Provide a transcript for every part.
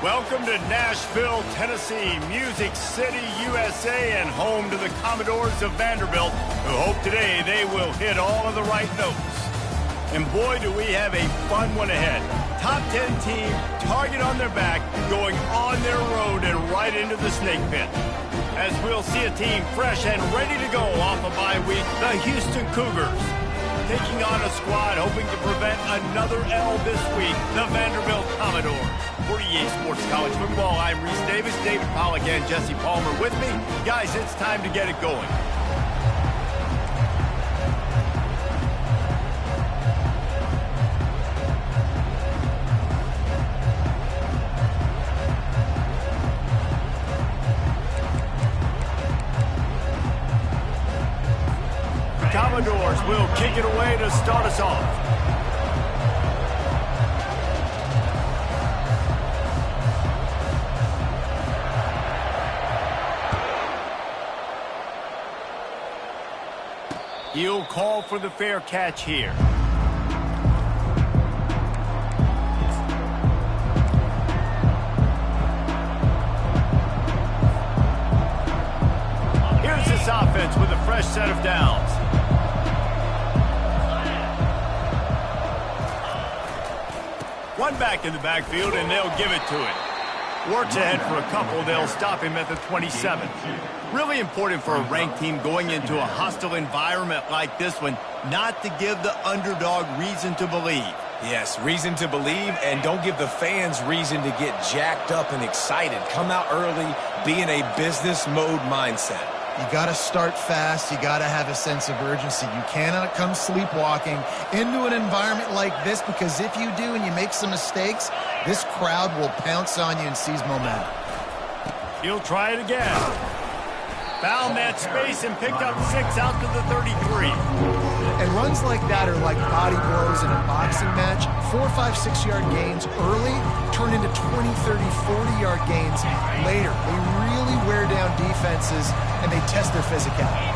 Welcome to Nashville, Tennessee, Music City, USA, and home to the Commodores of Vanderbilt, who hope today they will hit all of the right notes. And boy, do we have a fun one ahead. Top 10 team, target on their back, going on their road and right into the snake pit. As we'll see a team fresh and ready to go off a bye week, the Houston Cougars. Taking on a squad hoping to prevent another L this week, the Vanderbilt Commodores. For EA Sports College Football, I'm Reese Davis, David Pollack, and Jesse Palmer with me. Guys, it's time to get it going. The Commodores will kick it away to start us off. He'll call for the fair catch here. Here's this offense with a fresh set of downs. One back in the backfield, and they'll give it to him. Works ahead for a couple. They'll stop him at the 27. Really important for a ranked team going into a hostile environment like this one, not to give the underdog reason to believe. Yes, reason to believe, and don't give the fans reason to get jacked up and excited. Come out early, be in a business mode mindset. You got to start fast. You got to have a sense of urgency. You cannot come sleepwalking into an environment like this, because if you do and you make some mistakes, this crowd will pounce on you and seize momentum. He'll try it again. Found that space and picked up 6 out to the 33. And runs like that are like body blows in a boxing match. 4, 5, 6-yard gains early turn into 20, 30, 40-yard gains later. They really wear down defenses, and they test their physicality.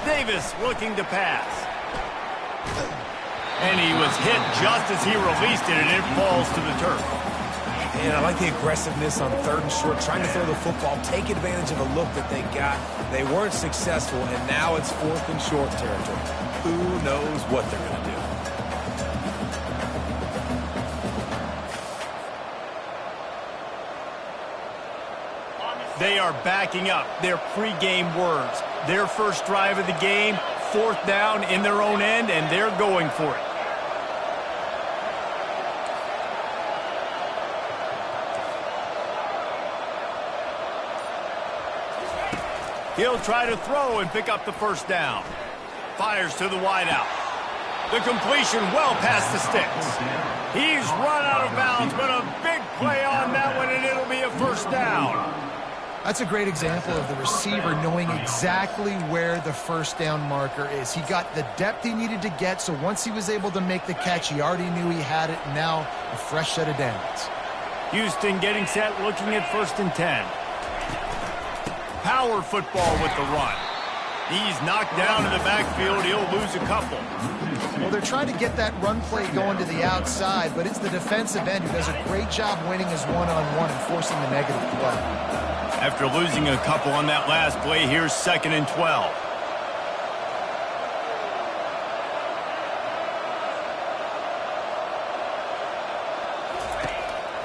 Davis looking to pass. And he was hit just as he released it, and it falls to the turf. And I like the aggressiveness on 3rd and short, trying to throw the football, take advantage of a look that they got. They weren't successful, and now it's 4th and short territory. Who knows what they're going to do? They are backing up their pregame words. Their first drive of the game, 4th down in their own end, and they're going for it. He'll try to throw and pick up the first down. Fires to the wideout. The completion well past the sticks. He's run out of bounds, but a big play on that one, and it'll be a first down. That's a great example of the receiver knowing exactly where the first down marker is. He got the depth he needed to get, so once he was able to make the catch, he already knew he had it, and now a fresh set of downs. Houston getting set, looking at 1st and 10. Power football with the run. He's knocked down in the backfield. He'll lose a couple. Well, they're trying to get that run play going to the outside, but it's the defensive end who does a great job winning his one-on-one and forcing the negative play. After losing a couple on that last play, here's 2nd and 12.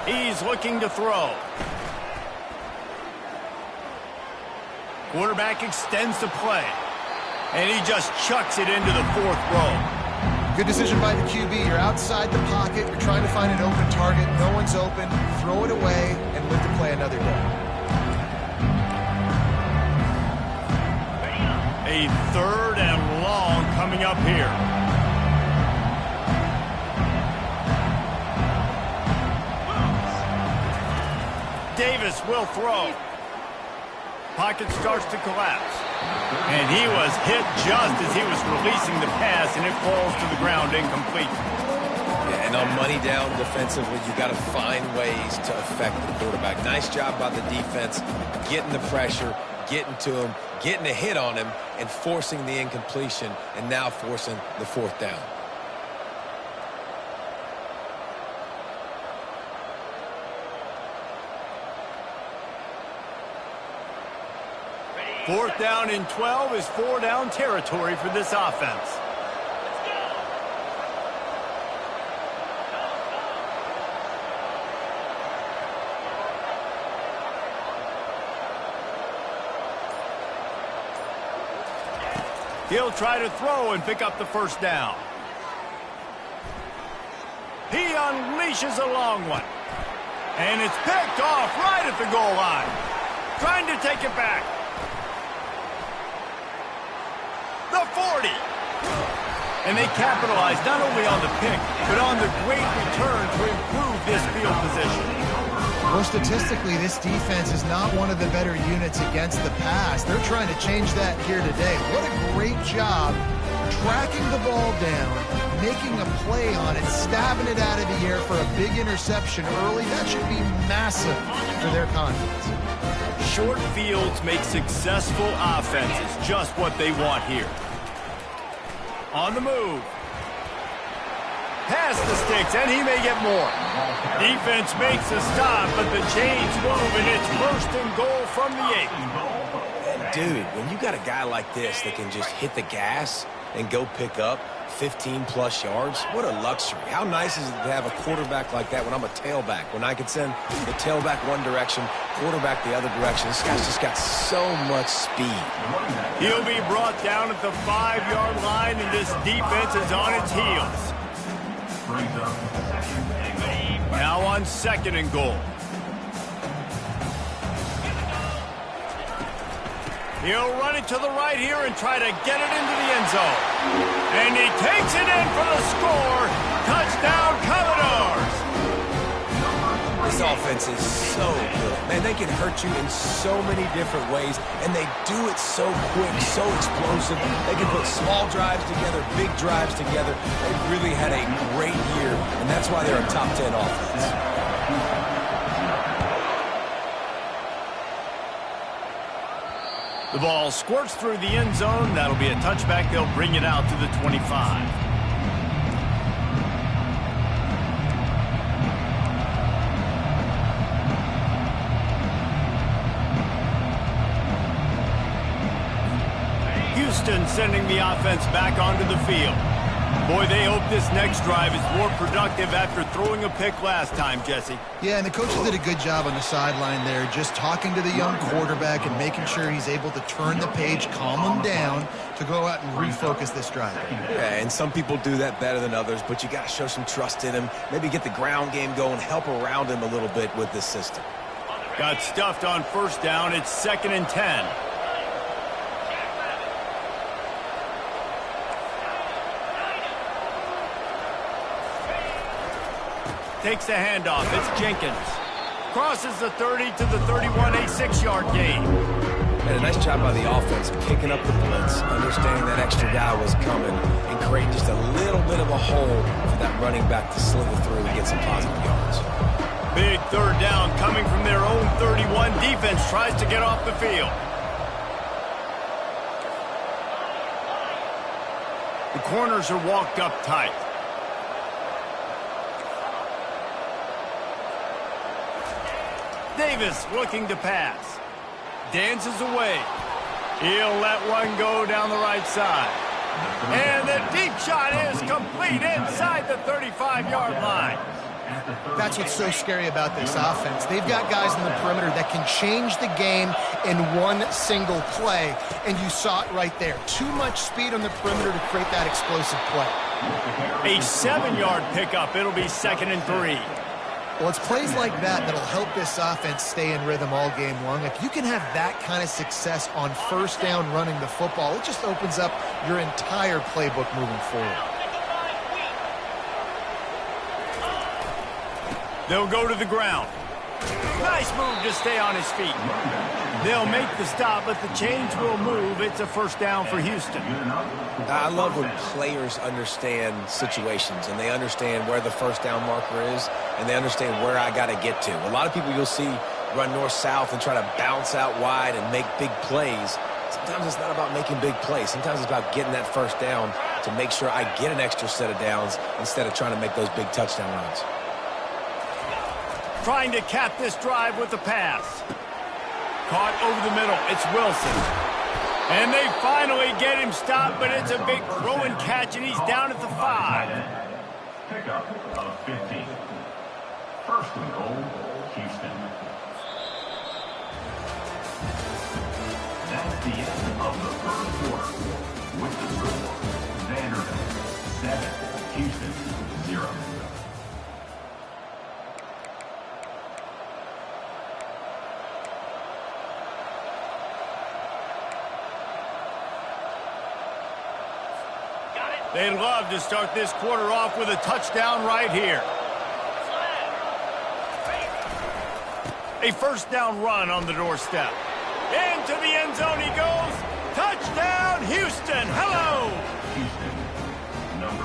He's looking to throw. Quarterback extends the play, and he just chucks it into the 4th row. Good decision by the QB. You're outside the pocket. You're trying to find an open target. No one's open. Throw it away and live to play another day. A 3rd and long coming up here. Davis will throw. Pocket starts to collapse. And he was hit just as he was releasing the pass, and it falls to the ground incomplete. Yeah, and on money down defensively, you got to find ways to affect the quarterback. Nice job by the defense, getting the pressure, getting to him, getting a hit on him, and forcing the incompletion, and now forcing the 4th down. 4th down and 12 is 4-down territory for this offense. He'll try to throw and pick up the 1st down. He unleashes a long one. And it's picked off right at the goal line. Trying to take it back. The 40. And they capitalize not only on the pick, but on the great return to improve this field position. Well, statistically, this defense is not one of the better units against the pass. They're trying to change that here today. What a great job tracking the ball down, making a play on it, stabbing it out of the air for a big interception early. That should be massive for their confidence. Short fields make successful offenses just what they want here. On the move. Past the sticks, and he may get more. Defense makes a stop, but the chains move, and it's 1st and goal from the 8. And dude, when you got a guy like this that can just hit the gas and go pick up 15-plus yards, what a luxury. How nice is it to have a quarterback like that when I'm a tailback, when I can send the tailback one direction, quarterback the other direction. This guy's just got so much speed. He'll be brought down at the 5-yard line, and this defense is on its heels. Now on 2nd and goal. He'll run it to the right here and try to get it into the end zone. And he takes it in for the score. Touchdown, Commodores! This offense is so good. Man, they can hurt you in so many different ways, and they do it so quick, so explosive. They can put small drives together, big drives together. They've really had a great year, and that's why they're a top 10 offense. The ball squirts through the end zone. That'll be a touchback. They'll bring it out to the 25. Houston sending the offense back onto the field. Boy, they hope this next drive is more productive after throwing a pick last time, Jesse. Yeah, and the coaches did a good job on the sideline there, just talking to the young quarterback and making sure he's able to turn the page, calm him down to go out and refocus this drive. Yeah, and some people do that better than others, but you got to show some trust in him, maybe get the ground game going, help around him a little bit with this system. Got stuffed on 1st down. It's 2nd and 10. Takes the handoff. It's Jenkins. Crosses the 30 to the 31, a 6-yard gain. And a nice job by the offense picking up the blitz, understanding that extra guy was coming, and creating just a little bit of a hole for that running back to slither through and get some positive yards. Big 3rd down coming from their own 31. Defense tries to get off the field. The corners are walked up tight. Davis looking to pass. Dances away. He'll let one go down the right side. And the deep shot is complete inside the 35-yard line. That's what's so scary about this offense. They've got guys in the perimeter that can change the game in one single play, and you saw it right there. Too much speed on the perimeter to create that explosive play. A 7-yard pickup. It'll be 2nd and 3. Well, it's plays like that that'll help this offense stay in rhythm all game long. If you can have that kind of success on 1st down running the football, it just opens up your entire playbook moving forward. They'll go to the ground. Nice move to stay on his feet. They'll make the stop, but the chains will move. It's a 1st down for Houston. I love when players understand situations, and they understand where the 1st down marker is, and they understand where I got to get to. A lot of people you'll see run north-south and try to bounce out wide and make big plays. Sometimes it's not about making big plays. Sometimes it's about getting that 1st down to make sure I get an extra set of downs instead of trying to make those big touchdown runs. Trying to cap this drive with a pass. Caught over the middle. It's Wilson. And they finally get him stopped, but it's a big throw and catch, and he's down at the 5. Pickup of 15. First and goal, Houston. That's the end of the first quarter. With the score, Vanderbilt 7, Houston 0. They'd love to start this quarter off with a touchdown right here. A first down run on the doorstep. Into the end zone he goes. Touchdown, Houston. Hello.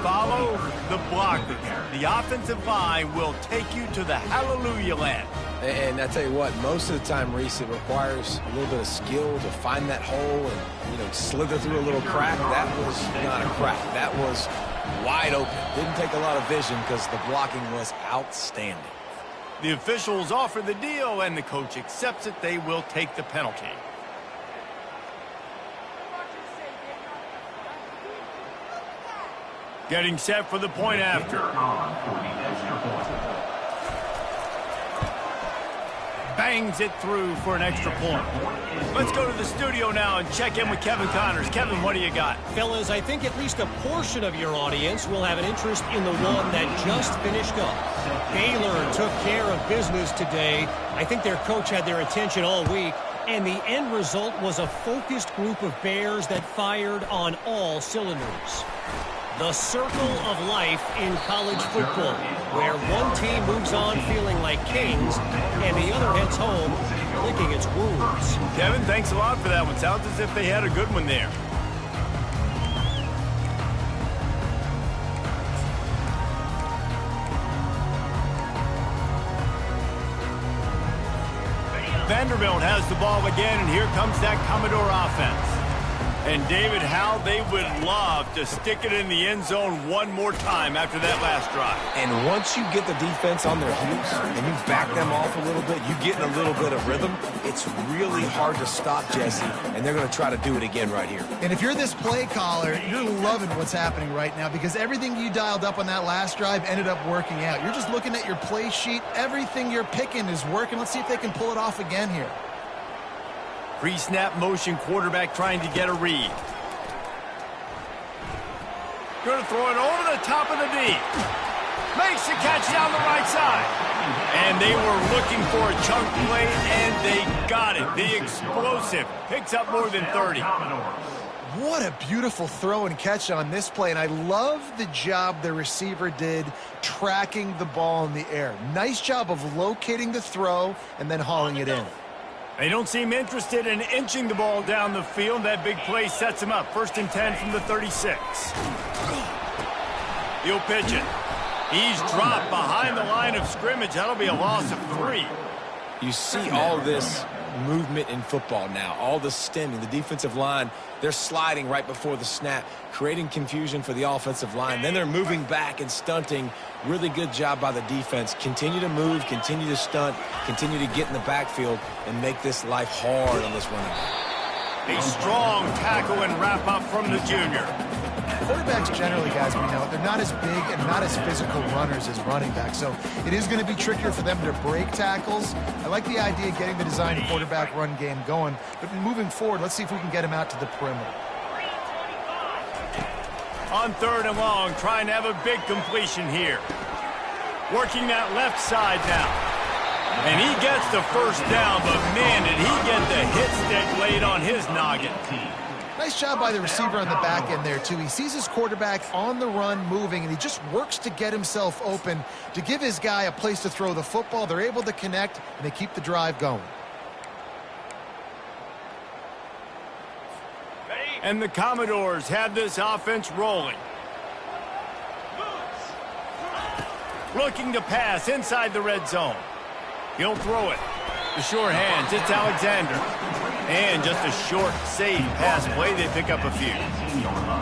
Follow the blockers. The offensive line will take you to the hallelujah land. And I tell you what, most of the time, Reese, it requires a little bit of skill to find that hole and, slither through a little crack. That was not a crack. That was wide open. Didn't take a lot of vision because the blocking was outstanding. The officials offer the deal, and the coach accepts it. They will take the penalty. Getting set for the point after. Bangs it through for an extra point. Let's go to the studio now and check in with Kevin Connors. Kevin, what do you got? Fellas, I think at least a portion of your audience will have an interest in the one that just finished up. Baylor took care of business today. I think their coach had their attention all week, and the end result was a focused group of Bears that fired on all cylinders. The circle of life in college football, where one team moves on feeling like kings and the other heads home licking its wounds. Kevin, thanks a lot for that one. Sounds as if they had a good one there. Vanderbilt has the ball again, and here comes that Commodore offense. And, David, how they would love to stick it in the end zone one more time after that last drive. And once you get the defense on their heels and you back them off a little bit, you get in a little bit of rhythm, it's really hard to stop, Jesse, and they're going to try to do it again right here. And if you're this play caller, you're loving what's happening right now because everything you dialed up on that last drive ended up working out. You're just looking at your play sheet. Everything you're picking is working. Let's see if they can pull it off again here. Pre-snap motion quarterback trying to get a read. Going to throw it over the top of the D. Makes the catch down the right side. And they were looking for a chunk play, and they got it. The explosive picks up more than 30. What a beautiful throw and catch on this play, and I love the job the receiver did tracking the ball in the air. Nice job of locating the throw and then hauling it in. They don't seem interested in inching the ball down the field. That big play sets him up. 1st and 10 from the 36. He'll pitch it. He's dropped behind the line of scrimmage. That'll be a loss of 3. You see all this movement in football now, all the stemming, the defensive line, they're sliding right before the snap, creating confusion for the offensive line. Then they're moving back and stunting. Really good job by the defense. Continue to move, continue to stunt, continue to get in the backfield and make this life hard on this running back. A strong tackle and wrap up from the junior. Quarterbacks generally, guys, we know, they're not as big and not as physical runners as running backs, so it is going to be trickier for them to break tackles. I like the idea of getting the design quarterback run game going, but moving forward, let's see if we can get him out to the perimeter. On 3rd and long, trying to have a big completion here. Working that left side now. And he gets the first down, but man, did he get the hit stick laid on his noggin. Nice job by the receiver on the back end there, too. He sees his quarterback on the run moving, and he just works to get himself open to give his guy a place to throw the football. They're able to connect, and they keep the drive going. And the Commodores have this offense rolling. Looking to pass inside the red zone. He'll throw it. The sure hands, it's Alexander. And just a short, safe pass play, they pick up a few.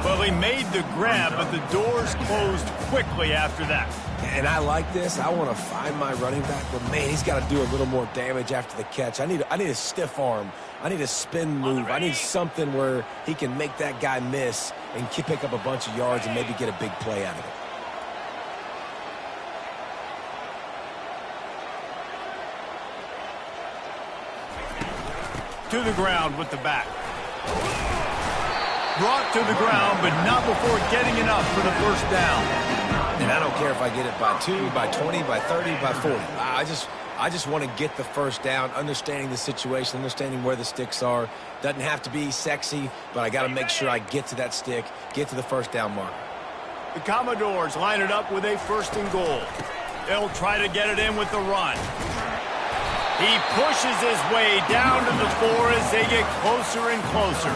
Well, he made the grab, but the doors closed quickly after that. And I like this. I want to find my running back, but, man, he's got to do a little more damage after the catch. I need a stiff arm. I need a spin move. I need something where he can make that guy miss and pick up a bunch of yards and maybe get a big play out of it. To the ground with the back. Brought to the ground, but not before getting enough for the first down. And I don't care if I get it by 2, by 20, by 30, by 40. I just want to get the first down, understanding the situation, understanding where the sticks are. Doesn't have to be sexy, but I got to make sure I get to that stick, get to the first down marker. The Commodores line it up with a 1st and goal. They'll try to get it in with the run. He pushes his way down to the 4 as they get closer and closer.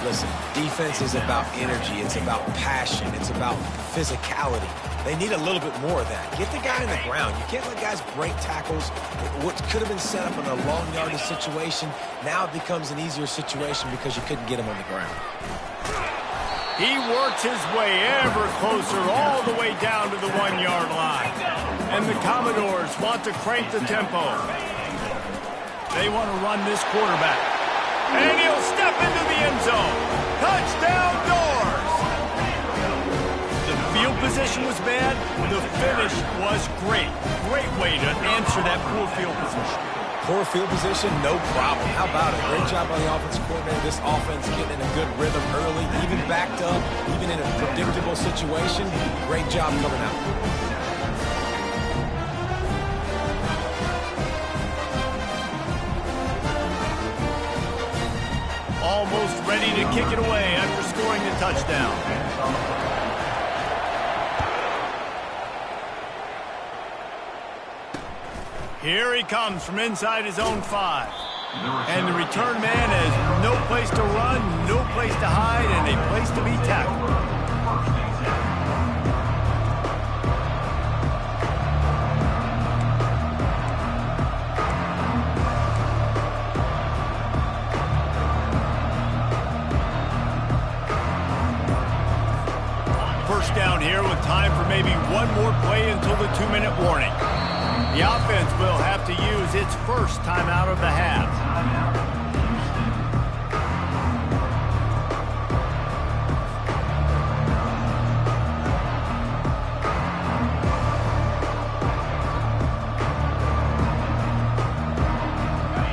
Listen, defense is about energy. It's about passion. It's about physicality. They need a little bit more of that. Get the guy in the ground. You can't let guys break tackles. What could have been set up in a long yardage situation, now it becomes an easier situation because you couldn't get him on the ground. He works his way ever closer all the way down to the 1-yard line. And the Commodores want to crank the tempo. They want to run this quarterback. And he'll step into the end zone. Touchdown, Doors! The field position was bad. The finish was great. Great way to answer that poor field position. Poor field position, no problem. How about it? Great job by the offensive coordinator. This offense getting in a good rhythm early, even backed up, even in a predictable situation. Great job coming out. Almost ready to kick it away after scoring the touchdown. Here he comes from inside his own 5. And the return man has no place to run, no place to hide, and a place to be tackled. Down here with time for maybe one more play until the 2-minute warning. The offense will have to use its first timeout of the half.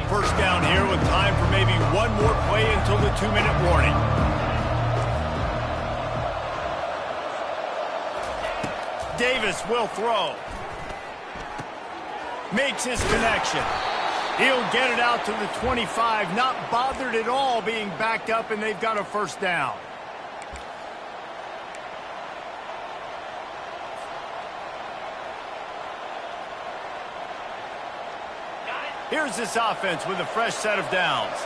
First down here with time for maybe one more play until the 2-minute warning. Davis will throw. Makes his connection. He'll get it out to the 25, not bothered at all being backed up, and they've got a first down. Here's this offense with a fresh set of downs.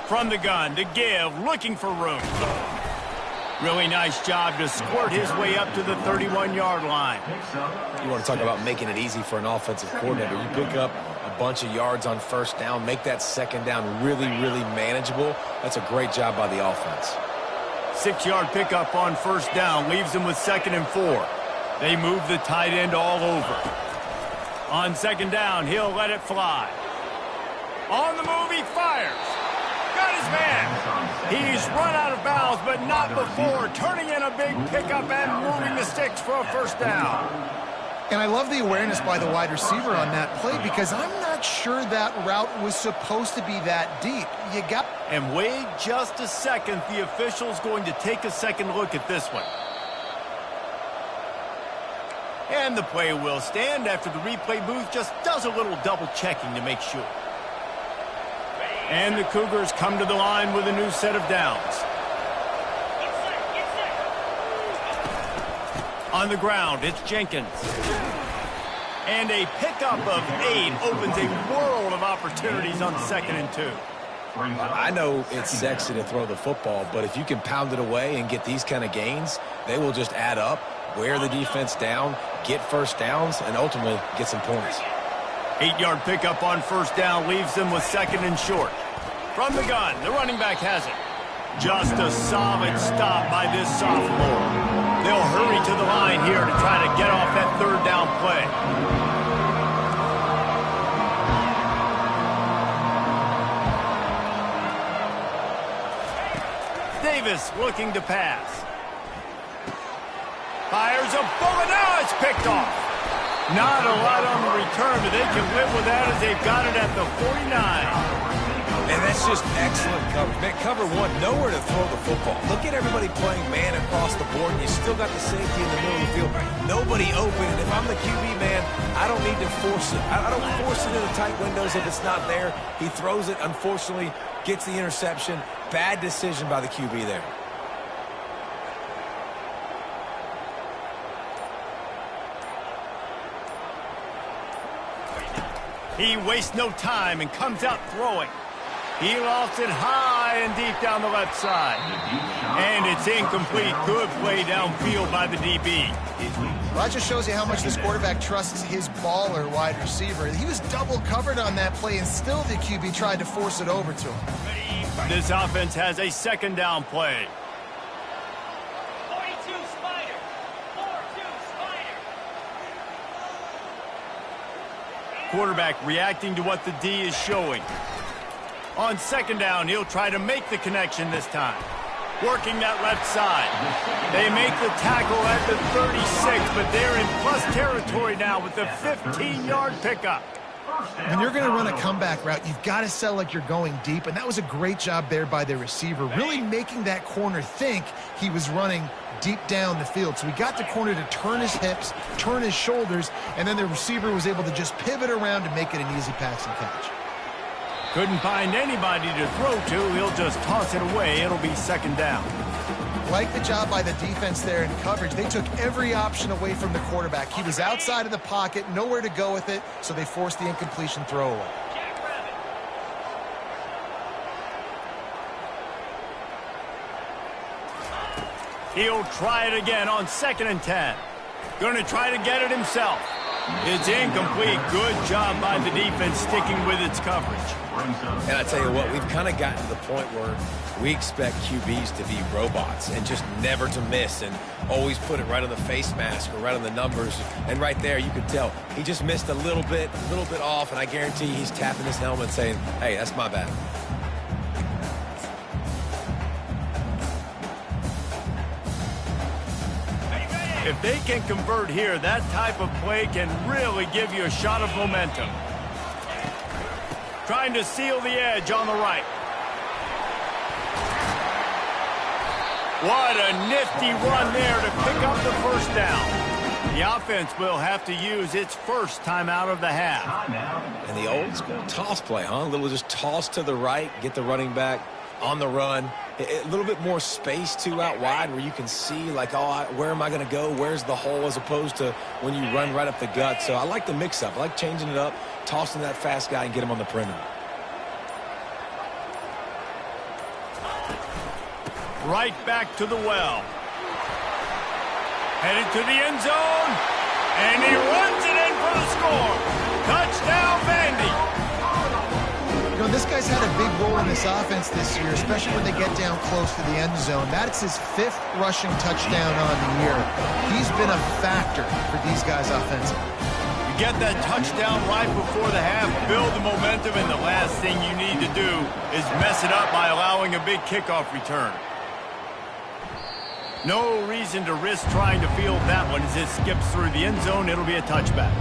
From the gun to give, looking for room. Really nice job to squirt his way up to the 31-yard line. You want to talk about making it easy for an offensive coordinator. You pick up a bunch of yards on first down, make that second down really, really manageable. That's a great job by the offense. 6-yard pickup on first down leaves them with 2nd and 4. They move the tight end all over. On second down, he'll let it fly. On the move, he fires. Got his man. He's run out of bounds, but not before turning in a big pickup and moving the sticks for a first down. And I love the awareness by the wide receiver on that play because I'm not sure that route was supposed to be that deep. And wait just a second. The official's going to take a second look at this one. And the play will stand after the replay booth just does a little double checking to make sure. And the Cougars come to the line with a new set of downs. On the ground, it's Jenkins. And a pickup of 8 opens a world of opportunities on 2nd and 2. I know it's sexy to throw the football, but if you can pound it away and get these kind of gains, they will just add up, wear the defense down, get first downs and ultimately get some points. 8-yard pickup on first down leaves them with 2nd and short. From the gun, the running back has it. Just a solid stop by this sophomore. They'll hurry to the line here to try to get off that 3rd down play. Davis looking to pass. Fires a bullet. Now it's picked off. Not a lot on the return, but they can live with that as they've got it at the 49. And that's just excellent coverage. Man, cover 1, nowhere to throw the football. Look at everybody playing man across the board, and you still got the safety in the middle of the field. Nobody open, and if I'm the QB, man, I don't need to force it. I don't force it into tight windows if it's not there. He throws it, unfortunately, gets the interception. Bad decision by the QB there. He wastes no time and comes out throwing. He lofts it high and deep down the left side. And it's incomplete. Good play downfield by the DB. Well, that just shows you how much this quarterback trusts his baller wide receiver. He was double covered on that play, and still the QB tried to force it over to him. This offense has a 2nd down play. 42 Spider. 4-2 Spider. Quarterback reacting to what the D is showing. On 2nd down, he'll try to make the connection this time. Working that left side. They make the tackle at the 36, but they're in plus territory now with the 15-yard pickup. When you're going to run a comeback route, you've got to sell like you're going deep, and that was a great job there by the receiver, really making that corner think he was running deep down the field. So he got the corner to turn his hips, turn his shoulders, and then the receiver was able to just pivot around and make it an easy pass and catch. Couldn't find anybody to throw to. He'll just toss it away. It'll be 2nd down. Like the job by the defense there in coverage. They took every option away from the quarterback. He was outside of the pocket, nowhere to go with it, so they forced the incompletion throwaway. He'll try it again on 2nd and 10. Going to try to get it himself. It's incomplete. Good job by the defense sticking with its coverage. And I tell you what, we've kind of gotten to the point where we expect QBs to be robots and just never to miss and always put it right on the face mask or right on the numbers. And right there, you could tell he just missed a little bit off, and I guarantee he's tapping his helmet saying, hey, that's my bad. If they can convert here, that type of play can really give you a shot of momentum. Trying to seal the edge on the right. What a nifty run there to pick up the 1st down. The offense will have to use its first timeout of the half. And the old school toss play, huh? A little just toss to the right, get the running back on the run. A little bit more space, too, out wide where you can see, like, oh, where am I going to go? Where's the hole, as opposed to when you run right up the gut. So I like the mix-up. I like changing it up, tossing that fast guy and get him on the perimeter. Right back to the well. Headed to the end zone. And he runs it in for the score. Touchdown, Vandy. You know, this guy's had a big role in this offense this year, especially when they get down close to the end zone. That's his 5th rushing touchdown on the year. He's been a factor for these guys offensively. You get that touchdown right before the half, build the momentum, and the last thing you need to do is mess it up by allowing a big kickoff return. No reason to risk trying to field that one. As it skips through the end zone, it'll be a touchback.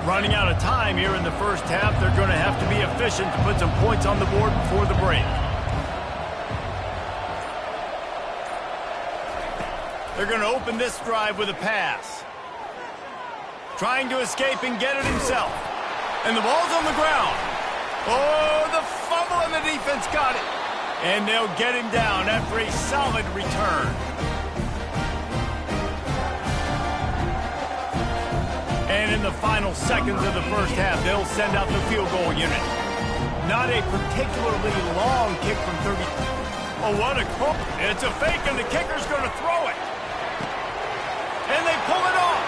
Running out of time here in the first half. They're going to have to be efficient to put some points on the board before the break. They're going to open this drive with a pass. Trying to escape and get it himself. And the ball's on the ground. Oh, the fumble, and the defense got it. And they'll get him down after a solid return. And in the final seconds of the first half, they'll send out the field goal unit. Not a particularly long kick from 30. Oh, what a call. It's a fake, and the kicker's going to throw it. And they pull it off.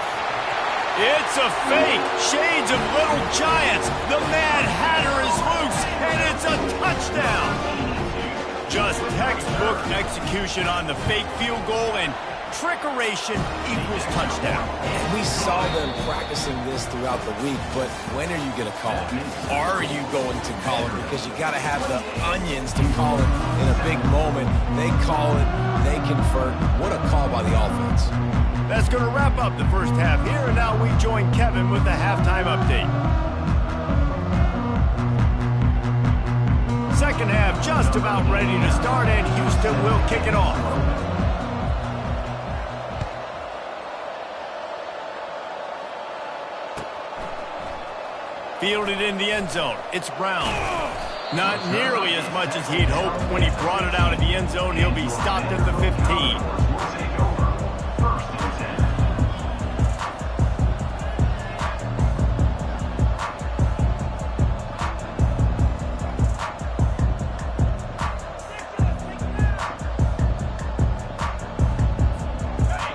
It's a fake. Shades of Little Giants. The Mad Hatter is loose, and it's a touchdown. Just textbook execution on the fake field goal, and trickeration equals touchdown. And we saw them practicing this throughout the week, but when are you going to call it? Are you going to call it? Because you got to have the onions to call it in a big moment. They call it, they convert. What a call by the offense. That's going to wrap up the first half here, and now we join Kevin with the halftime update. Second half just about ready to start, and Houston will kick it off. Fielded in the end zone. It's Brown. Not nearly as much as he'd hoped. When he brought it out of the end zone, he'll be stopped at the 15.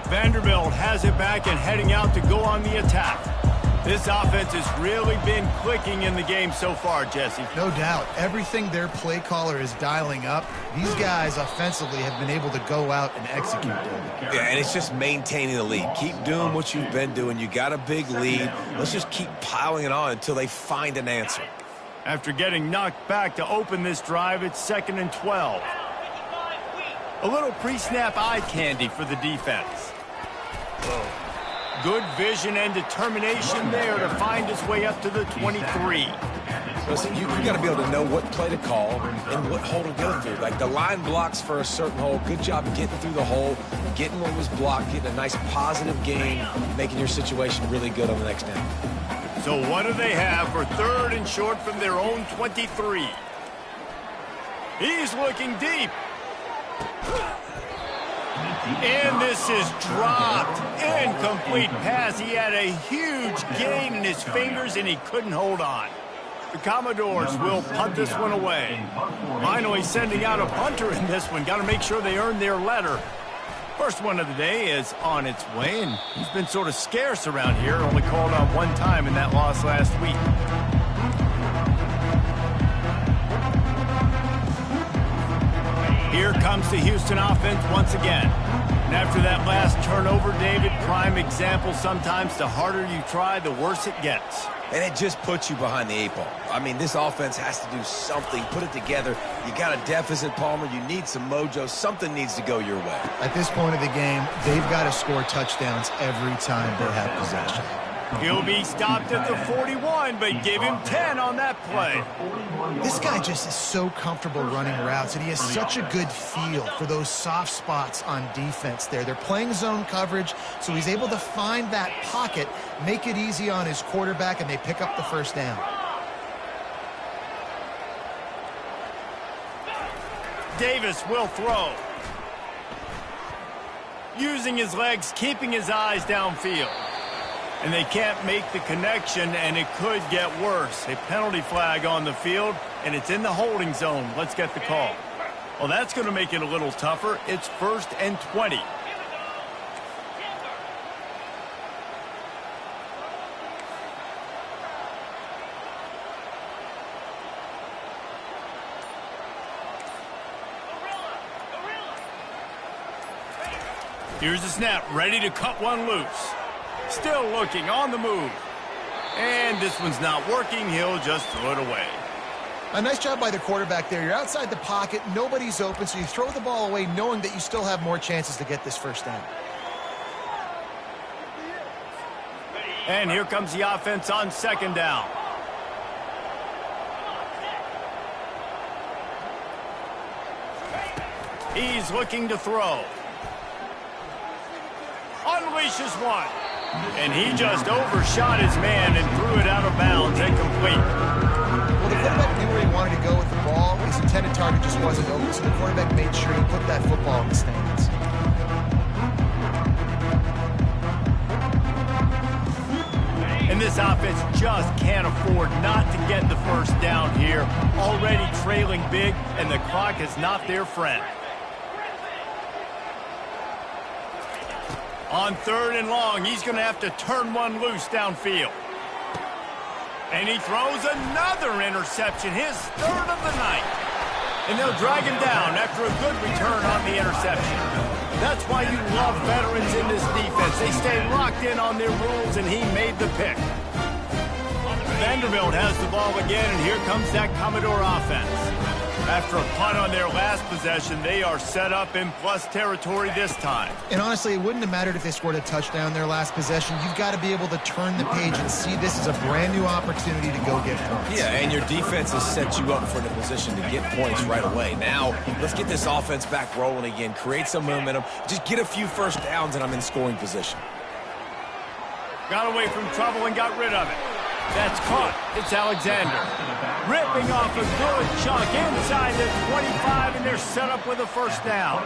Vanderbilt has it back and heading out to go on the attack. This offense has really been clicking in the game so far, Jesse. No doubt. Everything their play caller is dialing up, these guys offensively have been able to go out and execute. Yeah, and it's just maintaining the lead. Keep doing what you've been doing. You got a big lead. Let's just keep piling it on until they find an answer. After getting knocked back to open this drive, it's 2nd and 12. A little pre-snap eye candy for the defense. Good vision and determination there to find his way up to the 23. Listen, you got to be able to know what play to call and what hole to go through. Like the line blocks for a certain hole. Good job of getting through the hole, getting what was blocked, getting a nice positive gain, making your situation really good on the next down. So what do they have for 3rd and short from their own 23? He's looking deep. And this is dropped. Incomplete pass. He had a huge gain in his fingers, and he couldn't hold on. The Commodores will punt this one away. Finally sending out a punter in this one. Got to make sure they earn their letter. First one of the day is on its way, and he's been sort of scarce around here. Only called on one time in that loss last week. Here comes the Houston offense once again. And after that last turnover, David, prime example, sometimes the harder you try, the worse it gets. And it just puts you behind the 8 ball. I mean, this offense has to do something, put it together. You got a deficit, Palmer. You need some mojo. Something needs to go your way. At this point of the game, they've got to score touchdowns every time they have possession. He'll be stopped at the 41, but give him 10 on that play. This guy just is so comfortable running routes, and he has such a good feel for those soft spots on defense there. They're playing zone coverage, so he's able to find that pocket, make it easy on his quarterback, and they pick up the first down. Davis will throw. Using his legs, keeping his eyes downfield. And they can't make the connection, and it could get worse. A penalty flag on the field, and it's in the holding zone. Let's get the call. Well, that's going to make it a little tougher. It's 1st and 20. Here's the snap, ready to cut one loose. Still looking on the move. And this one's not working. He'll just throw it away. A nice job by the quarterback there. You're outside the pocket. Nobody's open, so you throw the ball away knowing that you still have more chances to get this first down. And here comes the offense on 2nd down. He's looking to throw. Unleashes one. And he just overshot his man and threw it out of bounds, incomplete. Well, the quarterback knew where he wanted to go with the ball. His intended target just wasn't open, so the quarterback made sure he put that football in the stands. defense just can't afford not to get the first down here. Already trailing big, and the clock is not their friend. On 3rd and long, he's going to have to turn one loose downfield. And he throws another interception, his 3rd of the night. And they'll drag him down after a good return on the interception. That's why you love veterans in this defense. They stay locked in on their rules, and he made the pick. Vanderbilt has the ball again, and here comes that Commodore offense. After a punt on their last possession, they are set up in plus territory this time. And honestly, it wouldn't have mattered if they scored a touchdown their last possession. You've got to be able to turn the page and see this as a brand new opportunity to go get points. Yeah, and your defense has set you up for the position to get points right away. Now, let's get this offense back rolling again, create some momentum, just get a few first downs, and I'm in scoring position. Got away from trouble and got rid of it. That's caught. It's Alexander. Ripping off a good chunk inside the 25, and they're set up with a first down.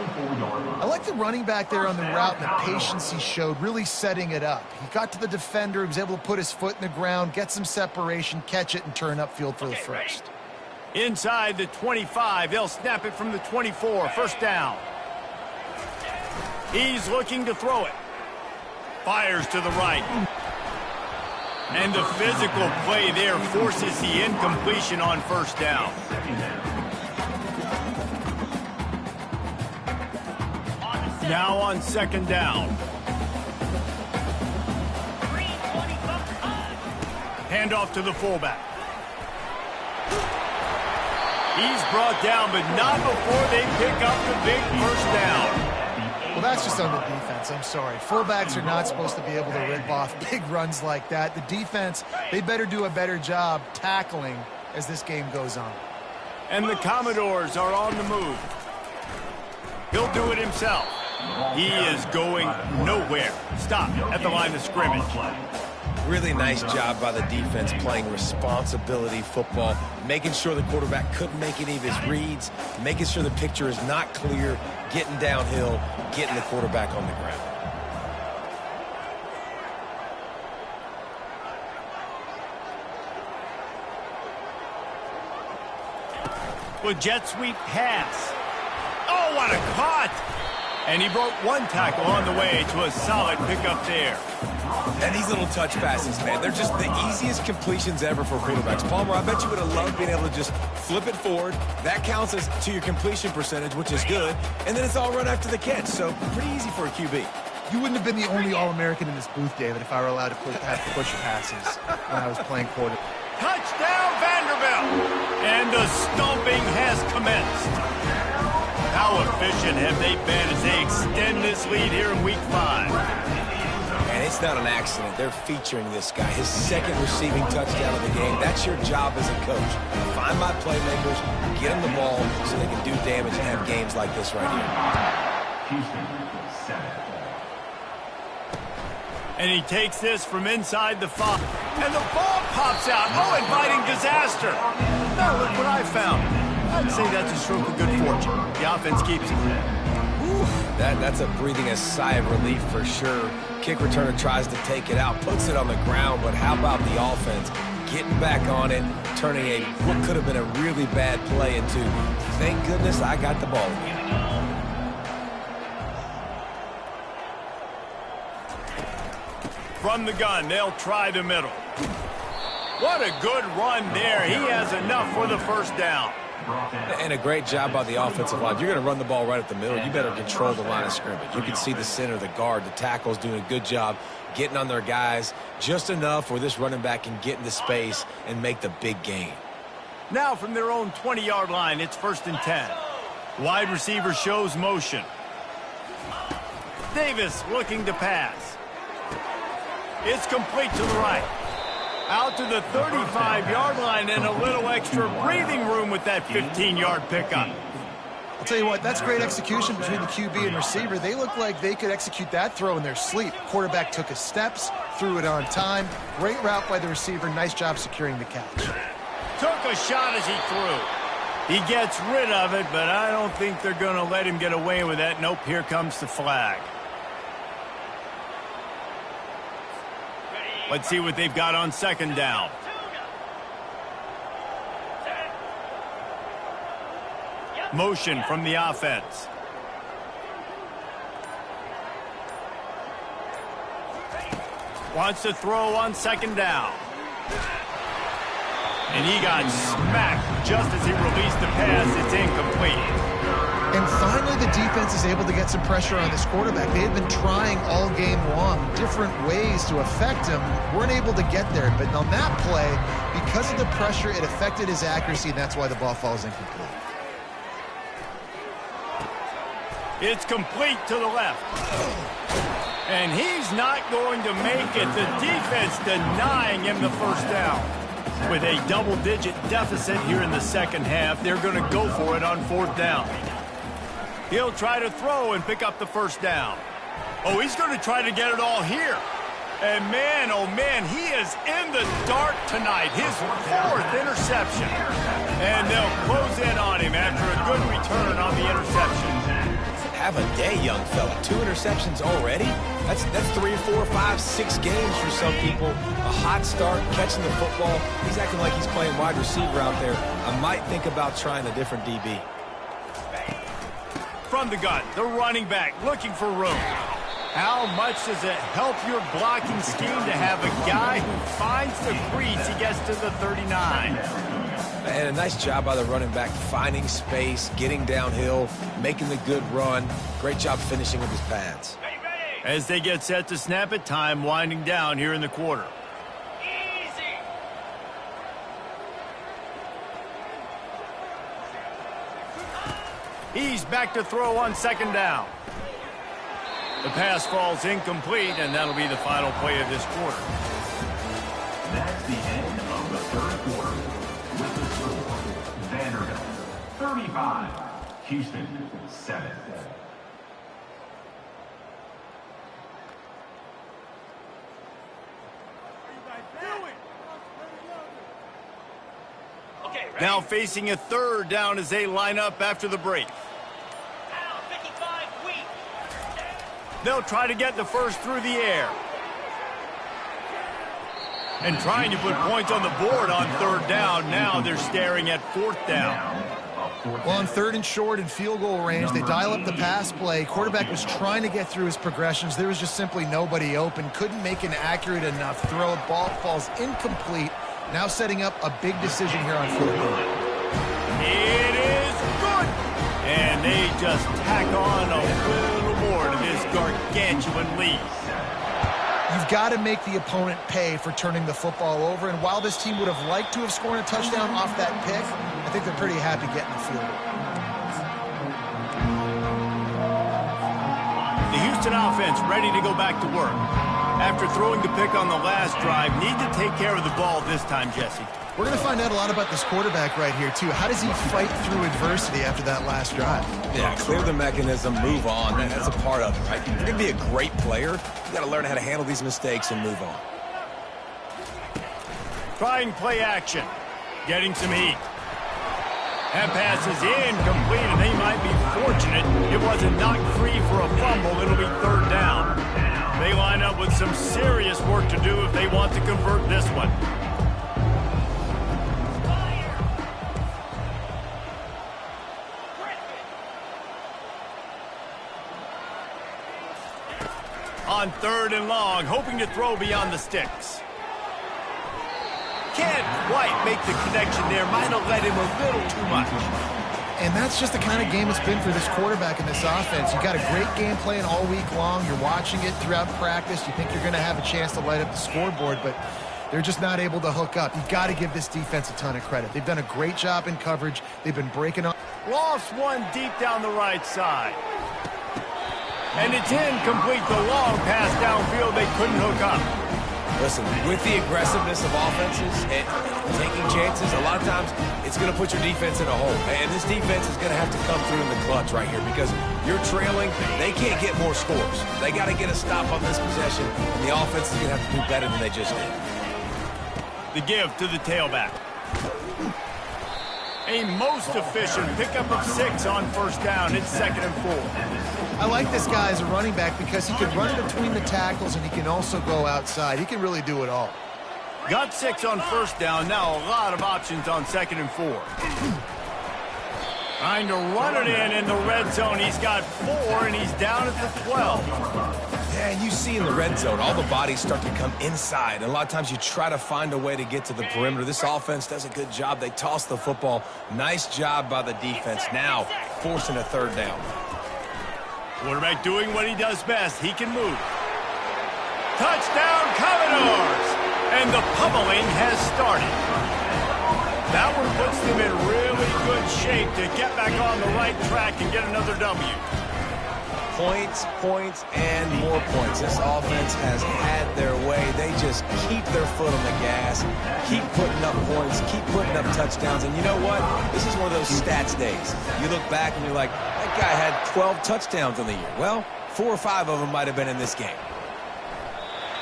I like the running back there on the route and the patience he showed, really setting it up. He got to the defender, he was able to put his foot in the ground, get some separation, catch it, and turn upfield for the first. Inside the 25, they'll snap it from the 24. First down. He's looking to throw it. Fires to the right. And the physical play there forces the incompletion on first down. Now on 2nd down. Handoff to the fullback. He's brought down, but not before they pick up the big first down. Well, that's just on the defense. I'm sorry. Fullbacks are not supposed to be able to rip off big runs like that. The defense, they better do a better job tackling as this game goes on. And the Commodores are on the move. He'll do it himself. He is going nowhere. Stop at the line of scrimmage. Really nice job by the defense playing responsibility football, making sure the quarterback couldn't make any of his reads, making sure the picture is not clear, getting downhill, getting the quarterback on the ground. With jet sweep pass. Oh, what a cut! And he broke one tackle on the way to a solid pickup there. And these little touch passes, man, they're just the easiest completions ever for quarterbacks. Palmer, I bet you would have loved being able to just flip it forward. That counts as to your completion percentage, which is good. And then it's all run after the catch, so pretty easy for a QB. You wouldn't have been the only All-American in this booth, David, if I were allowed to have push passes when I was playing quarterback. Touchdown, Vanderbilt! And the stomping has commenced. How efficient have they been as they extend this lead here in Week 5? And it's not an accident. They're featuring this guy. His 2nd receiving touchdown of the game. That's your job as a coach. Find my playmakers, get them the ball so they can do damage and have games like this right here. And he takes this from inside the 5. And the ball pops out. Oh, inviting disaster. Now look what I found. I'd say that's a stroke of good fortune. The offense keeps it. That's a breathing a sigh of relief for sure. Kick returner tries to take it out, puts it on the ground, but how about the offense getting back on it, turning what could have been a really bad play into, thank goodness I got the ball again. From the gun, they'll try the middle. What a good run there. He has enough for the first down. And a great job by the offensive line. If you're going to run the ball right at the middle, you better control the line of scrimmage. You can see the center, the guard, the tackles doing a good job getting on their guys just enough where this running back can get into space and make the big gain. Now from their own 20-yard line, it's 1st and 10. Wide receiver shows motion. Davis looking to pass. It's complete to the right. Out to the 35-yard line and a little extra breathing room with that 15-yard pickup. I'll tell you what, that's great execution between the QB and receiver. They look like they could execute that throw in their sleep. Quarterback took his steps, threw it on time. Great route by the receiver. Nice job securing the catch. Took a shot as he threw. He gets rid of it, but I don't think they're going to let him get away with that. Nope, here comes the flag. Let's see what they've got on second down. Motion from the offense. Wants to throw on second down. And he got smacked just as he released the pass. It's incomplete. And finally, the defense is able to get some pressure on this quarterback. They had been trying all game long different ways to affect him. Weren't able to get there. But on that play, because of the pressure, it affected his accuracy, and that's why the ball falls incomplete. It's complete to the left. And he's not going to make it. The defense denying him the first down. With a double-digit deficit here in the second half, they're going to go for it on fourth down. He'll try to throw and pick up the first down. Oh, he's going to try to get it all here. And man, oh man, he is in the dark tonight. His fourth interception. And they'll close in on him after a good return on the interception. Have a day, young fella. 2 interceptions already? That's 3, 4, 5, 6 games for some people. A hot start, catching the football. He's acting like he's playing wide receiver out there. I might think about trying a different DB. From the gun, the running back looking for room. How much does it help your blocking scheme to have a guy who finds the crease? He gets to the 39. And a nice job by the running back, finding space, getting downhill, making the good run. Great job finishing with his pads. As they get set to snap it, time winding down here in the quarter. Easy. He's back to throw on second down. The pass falls incomplete, and that'll be the final play of this quarter. That's the end of the third quarter. With the score, Vanderbilt 35, Houston 7. Okay, ready? Now facing a third down as they line up after the break. Down 55 weak. They'll try to get the first through the air. And trying to put points on the board on third down. Now they're staring at fourth down. Well, on third and short and field goal range, they dial up the pass play. Quarterback was trying to get through his progressions. There was just simply nobody open. Couldn't make an accurate enough throw. Ball falls incomplete. Now setting up a big decision here on fourth goal. It is good. And they just tack on a little more to this gargantuan lead. You've got to make the opponent pay for turning the football over. And while this team would have liked to have scored a touchdown off that pick, I think they're pretty happy getting the field goal. The Houston offense ready to go back to work. After throwing the pick on the last drive, need to take care of the ball this time, Jesse. We're going to find out a lot about this quarterback right here, too. How does he fight through adversity after that last drive? Yeah, clear the mechanism, move on. Man, that's a part of it, right? If you're going to be a great player, you got to learn how to handle these mistakes and move on. Trying play action. Getting some heat. That pass is incomplete, and they might be fortunate it wasn't knocked free for a fumble. It'll be third down. They line up with some serious work to do if they want to convert this one. On third and long, hoping to throw beyond the sticks. Can't quite make the connection there. Might have led him a little too much. And that's just the kind of game it's been for this quarterback in this offense. You got a great game plan all week long. You're watching it throughout practice. You think you're going to have a chance to light up the scoreboard, but they're just not able to hook up. You've got to give this defense a ton of credit. They've done a great job in coverage. They've been breaking up. Lost one deep down the right side. And it's incomplete. The long pass downfield, they couldn't hook up. Listen, with the aggressiveness of offenses and taking chances, a lot of times it's going to put your defense in a hole. And this defense is going to have to come through in the clutch right here because you're trailing. They can't get more scores. They got to get a stop on this possession, and the offense is going to have to do better than they just did. The give to the tailback. A most efficient pickup of 6 on first down. It's 2nd and 4. I like this guy as a running back because he can run between the tackles and he can also go outside. He can really do it all. Got 6 on first down. Now a lot of options on 2nd and 4. Trying to run it in the red zone. He's got 4, and he's down at the 12. Yeah, and you see in the red zone, all the bodies start to come inside. And a lot of times you try to find a way to get to the perimeter. This offense does a good job. They toss the football. Nice job by the defense. Now forcing a 3rd down. Quarterback doing what he does best. He can move. Touchdown, Commodores! And the pummeling has started. That one puts them in really good shape to get back on the right track and get another W. Points, points, and more points. This offense has had their way. They just keep their foot on the gas, keep putting up points, keep putting up touchdowns. And you know what? This is one of those stats days. You look back and you're like, that guy had 12 touchdowns on the year. Well, 4 or 5 of them might have been in this game.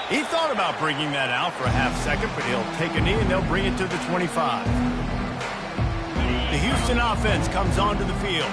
He thought about bringing that out for a half second, but he'll take a knee and they'll bring it to the 25. The Houston offense comes onto the field.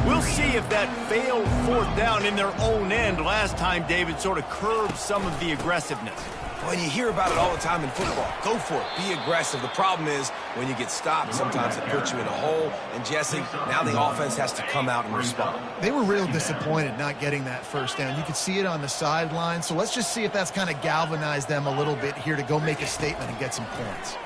We'll see if that failed 4th down in their own end last time, David, sort of curbed some of the aggressiveness. Well, you hear about it all the time in football. Go for it. Be aggressive. The problem is when you get stopped, sometimes it puts you in a hole. And, Jesse, now the offense has to come out and respond. They were real disappointed not getting that 1st down. You could see it on the sideline. So let's just see if that's kind of galvanized them a little bit here to go make a statement and get some points.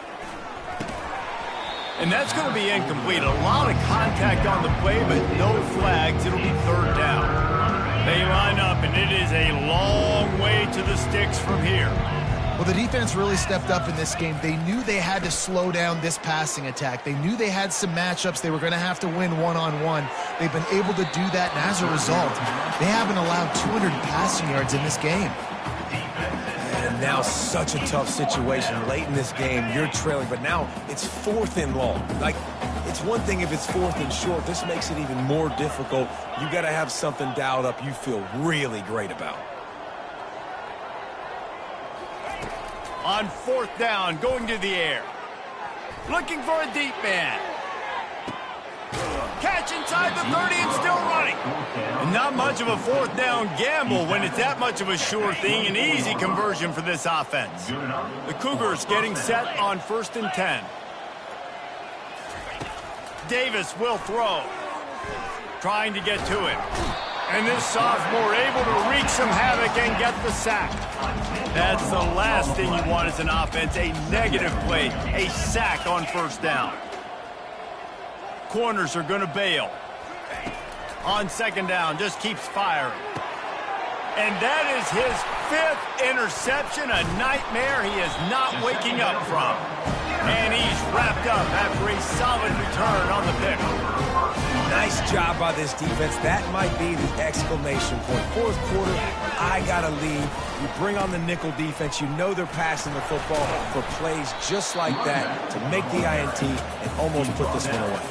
And that's going to be incomplete. A lot of contact on the play, but no flags. It'll be 3rd down. They line up, and it is a long way to the sticks from here. Well, the defense really stepped up in this game. They knew they had to slow down this passing attack. They knew they had some matchups they were going to have to win one-on-one. They've been able to do that, and as a result, they haven't allowed 200 passing yards in this game. And now such a tough situation. Late in this game, you're trailing, but now it's 4th and long. Like, it's one thing if it's 4th and short. This makes it even more difficult. You got to have something dialed up you feel really great about. On 4th down, going to the air. Looking for a deep man. Catch inside the 30 and still running. And not much of a 4th down gamble when it's that much of a sure thing. An easy conversion for this offense. The Cougars getting set on 1st and 10. Davis will throw. Trying to get to it. And this sophomore able to wreak some havoc and get the sack. That's the last thing you want as an offense, a negative play, a sack on 1st down. Corners are going to bail. On 2nd down, just keeps firing. And that is his 5th interception, a nightmare he is not waking up from. And he's wrapped up after a solid return on the pick. Nice job by this defense. That might be the exclamation point. 4th quarter, I got a lead. You bring on the nickel defense. You know they're passing the football for plays just like that to make the INT and almost put this one away.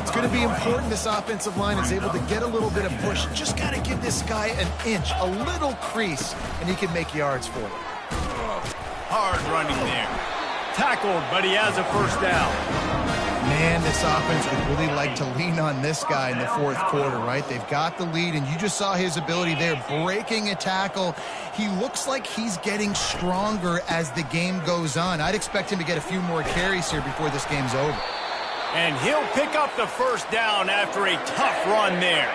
It's going to be important this offensive line is able to get a little bit of push. Just got to give this guy an inch, a little crease, and he can make yards for it. Hard running there. Tackled, but he has a 1st down. Man, this offense would really like to lean on this guy in the 4th quarter, right? They've got the lead, and you just saw his ability there, breaking a tackle. He looks like he's getting stronger as the game goes on. I'd expect him to get a few more carries here before this game's over. And he'll pick up the 1st down after a tough run there.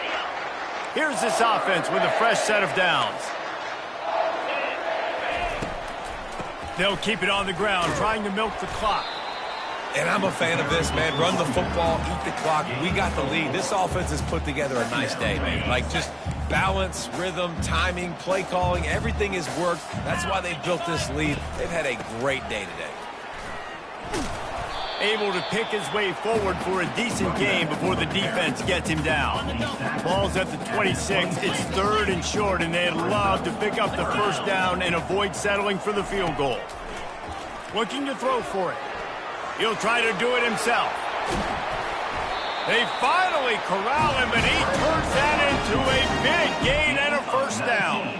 Here's this offense with a fresh set of downs. They'll keep it on the ground, trying to milk the clock. And I'm a fan of this, man. Run the football, eat the clock. We got the lead. This offense has put together a nice day, man. Like, just balance, rhythm, timing, play calling, everything has worked. That's why they built this lead. They've had a great day today. Able to pick his way forward for a decent game before the defense gets him down. Ball's at the 26. It's 3rd and short, and they'd love to pick up the 1st down and avoid settling for the field goal. Looking to throw for it. He'll try to do it himself. They finally corral him, and he turns that into a big gain and a first down.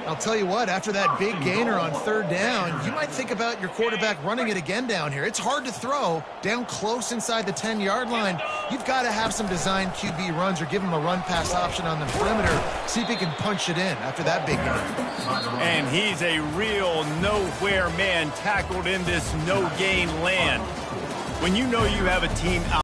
I'll tell you what, after that big gainer on third down, you might think about your quarterback running it again down here. It's hard to throw down close inside the 10-yard line. You've got to have some designed QB runs or give him a run-pass option on the perimeter. See if he can punch it in after that big gain. And he's a real nowhere man tackled in this no-gain land. When you know you have a team out